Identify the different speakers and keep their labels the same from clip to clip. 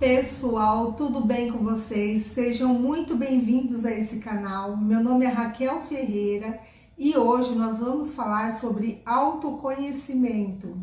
Speaker 1: Pessoal, tudo bem com vocês? Sejam muito bem-vindos a esse canal. Meu nome é Raquel Ferreira e hoje nós vamos falar sobre autoconhecimento.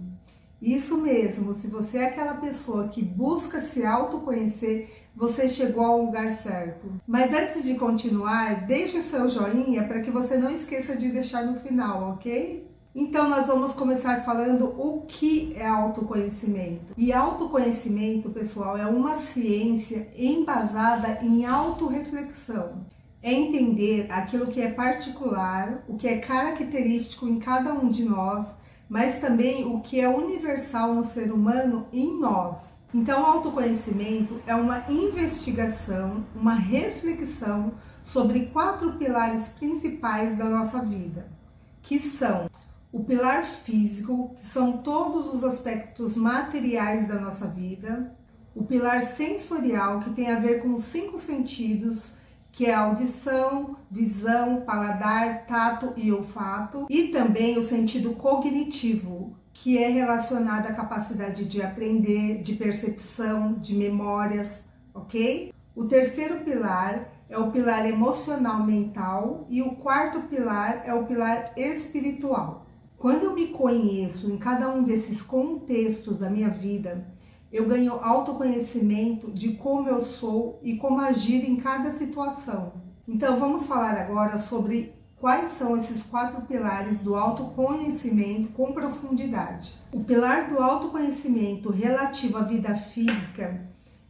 Speaker 1: Isso mesmo, se você é aquela pessoa que busca se autoconhecer, você chegou ao lugar certo. Mas antes de continuar, deixe o seu joinha para que você não esqueça de deixar no final, ok? Então nós vamos começar falando o que é autoconhecimento. E autoconhecimento, pessoal, é uma ciência embasada em autorreflexão. É entender aquilo que é particular, o que é característico em cada um de nós, mas também o que é universal no ser humano e em nós. Então, o autoconhecimento é uma investigação, uma reflexão sobre 4 pilares principais da nossa vida, que são o pilar físico, que são todos os aspectos materiais da nossa vida. O pilar sensorial, que tem a ver com os 5 sentidos, que é a audição, visão, paladar, tato e olfato. E também o sentido cognitivo, que é relacionado à capacidade de aprender, de percepção, de memórias, ok? O terceiro pilar é o pilar emocional mental e o quarto pilar é o pilar espiritual. Quando eu me conheço em cada um desses contextos da minha vida, eu ganho autoconhecimento de como eu sou e como agir em cada situação. Então vamos falar agora sobre quais são esses 4 pilares do autoconhecimento com profundidade. O pilar do autoconhecimento relativo à vida física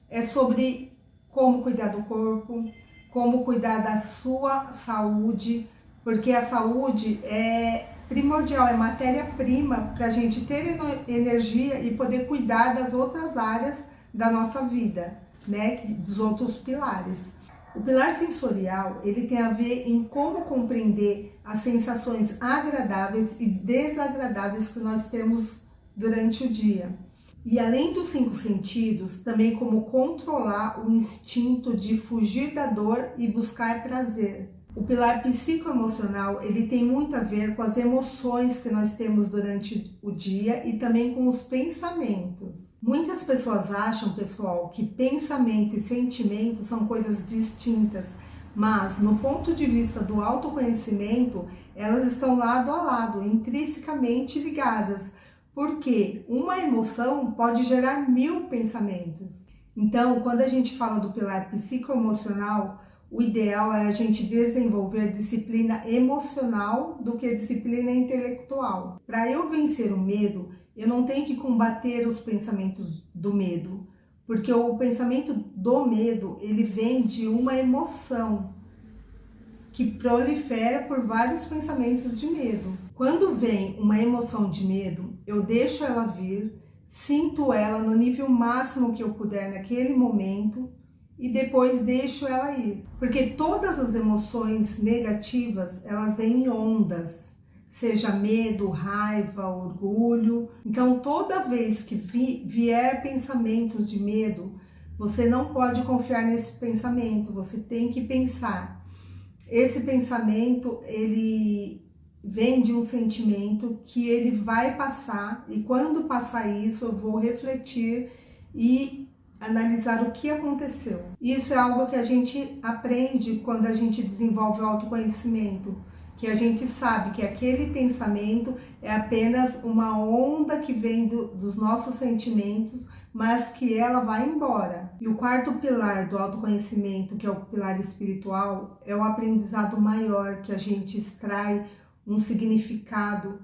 Speaker 1: é sobre como cuidar do corpo, como cuidar da sua saúde, porque a saúde é primordial, é matéria-prima para a gente ter energia e poder cuidar das outras áreas da nossa vida, né? Dos outros pilares. O pilar sensorial, ele tem a ver em como compreender as sensações agradáveis e desagradáveis que nós temos durante o dia. E além dos 5 sentidos, também como controlar o instinto de fugir da dor e buscar prazer. O pilar psicoemocional, ele tem muito a ver com as emoções que nós temos durante o dia e também com os pensamentos. Muitas pessoas acham, pessoal, que pensamento e sentimento são coisas distintas, mas no ponto de vista do autoconhecimento, elas estão lado a lado, intrinsecamente ligadas, porque uma emoção pode gerar 1000 pensamentos. Então, quando a gente fala do pilar psicoemocional, o ideal é a gente desenvolver disciplina emocional do que disciplina intelectual. Para eu vencer o medo, eu não tenho que combater os pensamentos do medo, porque o pensamento do medo, ele vem de uma emoção que prolifera por vários pensamentos de medo. Quando vem uma emoção de medo, eu deixo ela vir, sinto ela no nível máximo que eu puder naquele momento, e depois deixo ela ir. Porque todas as emoções negativas, elas vêm em ondas, seja medo, raiva, orgulho. Então, toda vez que vier pensamentos de medo, você não pode confiar nesse pensamento, você tem que pensar. Esse pensamento, ele vem de um sentimento que ele vai passar, e quando passar isso, eu vou refletir e analisar o que aconteceu. Isso é algo que a gente aprende quando a gente desenvolve o autoconhecimento, que a gente sabe que aquele pensamento é apenas uma onda que vem dos nossos sentimentos, mas que ela vai embora. E o quarto pilar do autoconhecimento, que é o pilar espiritual, é o aprendizado maior, que a gente extrai um significado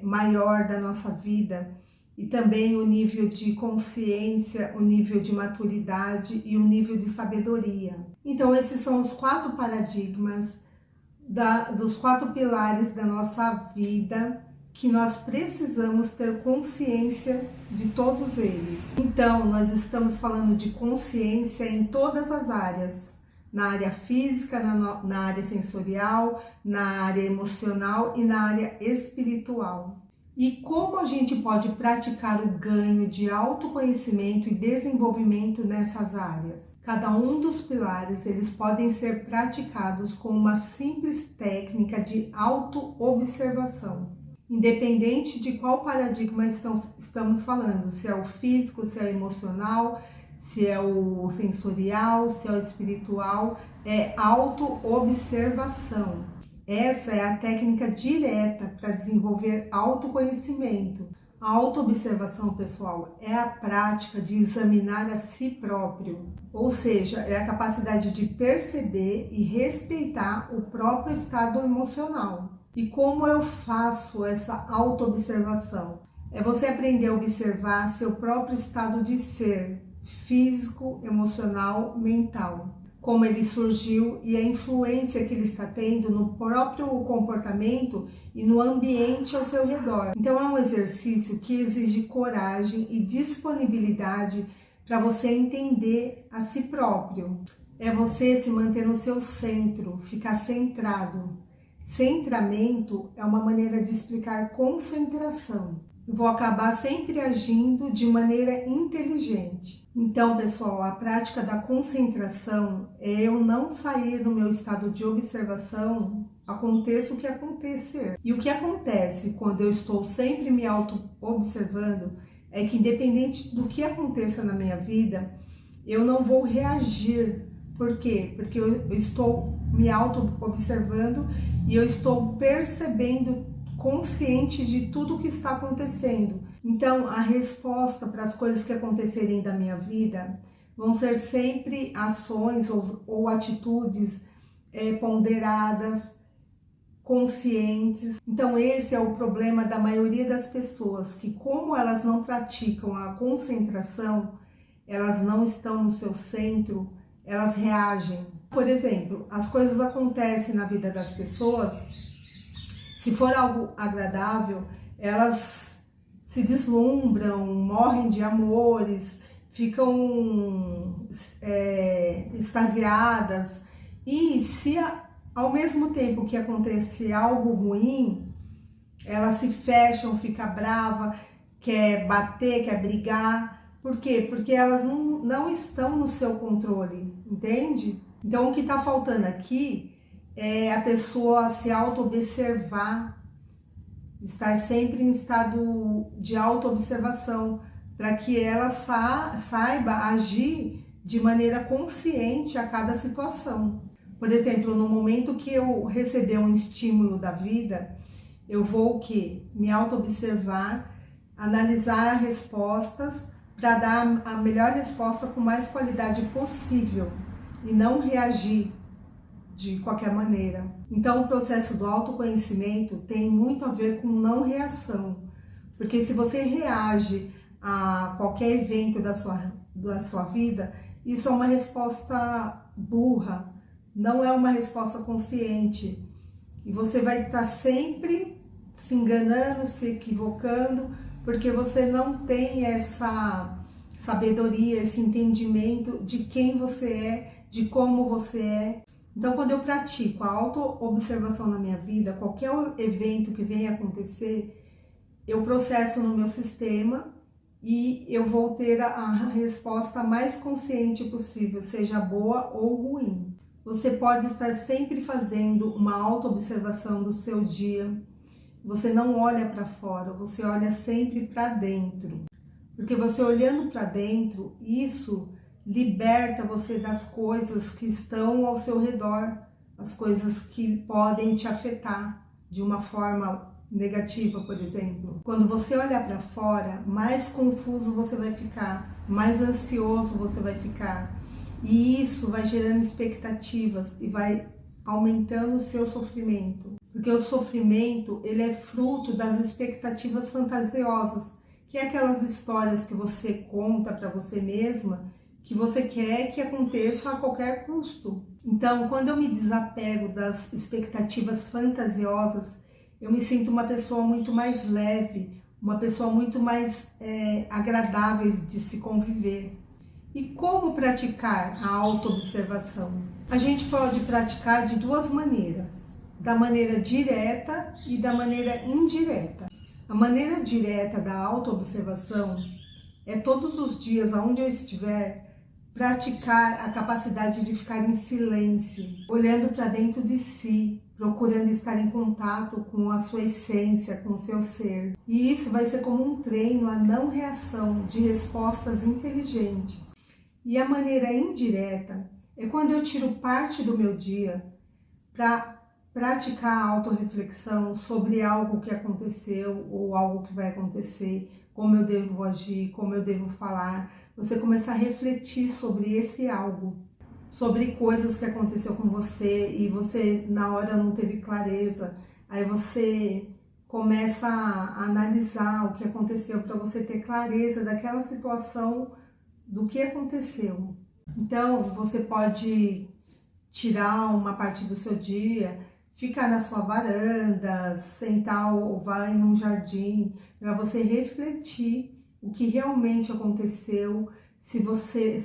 Speaker 1: maior da nossa vida, e também o nível de consciência, o nível de maturidade e o nível de sabedoria. Então esses são os 4 paradigmas dos 4 pilares da nossa vida, que nós precisamos ter consciência de todos eles. Então nós estamos falando de consciência em todas as áreas, na área física, na área sensorial, na área emocional e na área espiritual. E como a gente pode praticar o ganho de autoconhecimento e desenvolvimento nessas áreas? Cada um dos pilares, eles podem ser praticados com uma simples técnica de autoobservação. Independente de qual paradigma estamos falando, se é o físico, se é emocional, se é o sensorial, se é o espiritual, é autoobservação. Essa é a técnica direta para desenvolver autoconhecimento. A autoobservação, pessoal, é a prática de examinar a si próprio, ou seja, é a capacidade de perceber e respeitar o próprio estado emocional. E como eu faço essa autoobservação? É você aprender a observar seu próprio estado de ser, físico, emocional, mental. Como ele surgiu e a influência que ele está tendo no próprio comportamento e no ambiente ao seu redor. Então é um exercício que exige coragem e disponibilidade para você entender a si próprio. É você se manter no seu centro, ficar centrado. Centramento é uma maneira de explicar concentração. Eu vou acabar sempre agindo de maneira inteligente. Então, pessoal, a prática da concentração é eu não sair do meu estado de observação, aconteça o que acontecer. E o que acontece quando eu estou sempre me auto-observando é que, independente do que aconteça na minha vida, eu não vou reagir. Por quê? Porque eu estou me auto-observando e eu estou percebendo, consciente de tudo o que está acontecendo. Então, a resposta para as coisas que acontecerem da minha vida vão ser sempre ações ou atitudes ponderadas, conscientes. Então, esse é o problema da maioria das pessoas, que como elas não praticam a concentração, elas não estão no seu centro, elas reagem. Por exemplo, as coisas acontecem na vida das pessoas. Se for algo agradável, elas se deslumbram, morrem de amores, ficam extasiadas. E se ao mesmo tempo que acontece algo ruim, elas se fecham, ficam bravas, quer bater, quer brigar. Por quê? Porque elas não estão no seu controle, entende? Então o que está faltando aqui é a pessoa se auto-observar, estar sempre em estado de auto-observação, para que ela saiba agir de maneira consciente a cada situação. Por exemplo, no momento que eu receber um estímulo da vida, eu vou o quê? Me auto-observar, analisar as respostas para dar a melhor resposta com mais qualidade possível e não reagir de qualquer maneira. Então, o processo do autoconhecimento tem muito a ver com não reação, porque se você reage a qualquer evento da sua vida, isso é uma resposta burra, não é uma resposta consciente, e você vai estar sempre se enganando, se equivocando, porque você não tem essa sabedoria, esse entendimento de quem você é, de como você é. Então, quando eu pratico a auto-observação na minha vida, qualquer evento que venha acontecer, eu processo no meu sistema e eu vou ter a resposta mais consciente possível, seja boa ou ruim. Você pode estar sempre fazendo uma auto-observação do seu dia. Você não olha para fora, você olha sempre para dentro. Porque você olhando para dentro, isso liberta você das coisas que estão ao seu redor, as coisas que podem te afetar de uma forma negativa, por exemplo. Quando você olhar para fora, mais confuso você vai ficar, mais ansioso você vai ficar. E isso vai gerando expectativas e vai aumentando o seu sofrimento. Porque o sofrimento, ele é fruto das expectativas fantasiosas, que é aquelas histórias que você conta para você mesma, que você quer que aconteça a qualquer custo. Então, quando eu me desapego das expectativas fantasiosas, eu me sinto uma pessoa muito mais leve, uma pessoa muito mais agradável de se conviver. E como praticar a autoobservação? A gente pode praticar de duas maneiras, da maneira direta e da maneira indireta. A maneira direta da autoobservação é todos os dias, aonde eu estiver, praticar a capacidade de ficar em silêncio, olhando para dentro de si, procurando estar em contato com a sua essência, com o seu ser. E isso vai ser como um treino à não reação de respostas inteligentes. E a maneira indireta é quando eu tiro parte do meu dia para praticar a autorreflexão sobre algo que aconteceu ou algo que vai acontecer, como eu devo agir, como eu devo falar. Você começar a refletir sobre esse algo, sobre coisas que aconteceu com você e você na hora não teve clareza. Aí você começa a analisar o que aconteceu para você ter clareza daquela situação, do que aconteceu. Então, você pode tirar uma parte do seu dia, ficar na sua varanda, sentar ou vai num jardim, para você refletir o que realmente aconteceu, se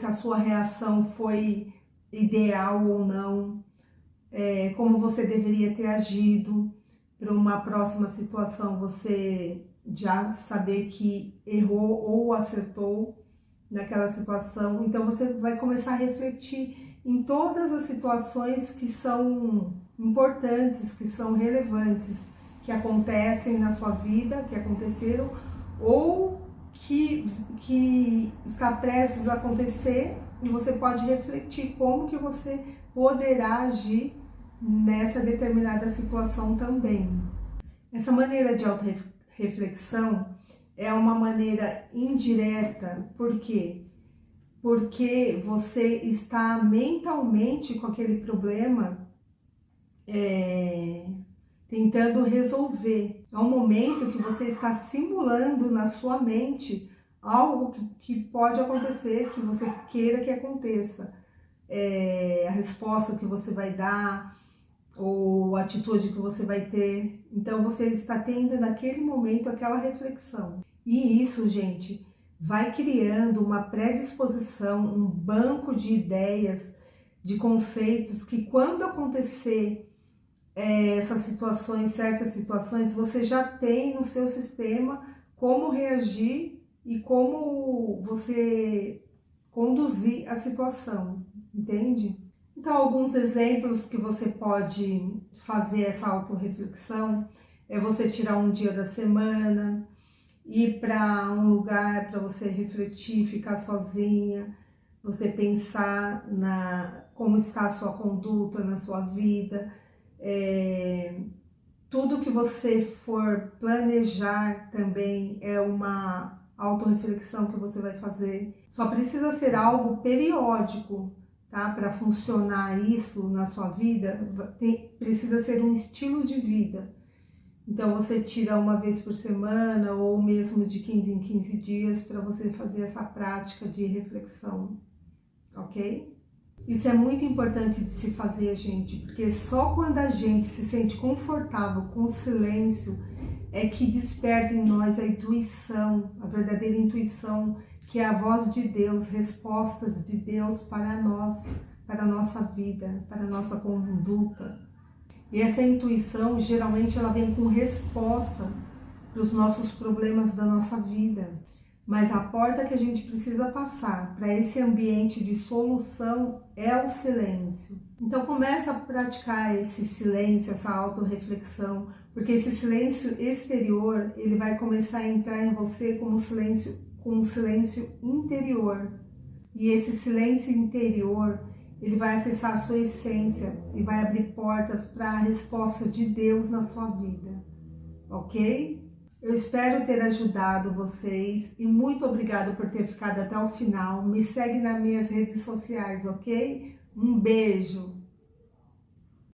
Speaker 1: a sua reação foi ideal ou não, como você deveria ter agido para uma próxima situação, você já saber que errou ou acertou naquela situação. Então você vai começar a refletir em todas as situações que são importantes, que são relevantes, que acontecem na sua vida, que aconteceram ou que está prestes a acontecer, e você pode refletir como que você poderá agir nessa determinada situação também. Essa maneira de autorreflexão é uma maneira indireta. Por quê? Porque você está mentalmente com aquele problema, tentando resolver. É um momento que você está simulando na sua mente algo que pode acontecer, que você queira que aconteça. A resposta que você vai dar, ou a atitude que você vai ter. Então você está tendo naquele momento aquela reflexão. E isso, gente, vai criando uma predisposição, um banco de ideias, de conceitos, que quando acontecer essas situações, certas situações, você já tem no seu sistema como reagir e como você conduzir a situação, entende? Então, alguns exemplos que você pode fazer essa autorreflexão é você tirar um dia da semana, ir para um lugar para você refletir, ficar sozinha, você pensar como está a sua conduta na sua vida, tudo que você for planejar também é uma autorreflexão que você vai fazer. Só precisa ser algo periódico, tá? Para funcionar isso na sua vida, precisa ser um estilo de vida. Então você tira uma vez por semana ou mesmo de 15 em 15 dias para você fazer essa prática de reflexão, ok? Isso é muito importante de se fazer, gente, porque só quando a gente se sente confortável com o silêncio é que desperta em nós a intuição, a verdadeira intuição, que é a voz de Deus, respostas de Deus para nós, para a nossa vida, para a nossa conduta. E essa intuição, geralmente, ela vem com resposta para os nossos problemas da nossa vida. Mas a porta que a gente precisa passar para esse ambiente de solução é o silêncio. Então começa a praticar esse silêncio, essa autorreflexão, porque esse silêncio exterior, ele vai começar a entrar em você como um silêncio interior. E esse silêncio interior, ele vai acessar a sua essência e vai abrir portas para a resposta de Deus na sua vida, ok? Eu espero ter ajudado vocês e muito obrigada por ter ficado até o final. Me segue nas minhas redes sociais, ok? Um beijo!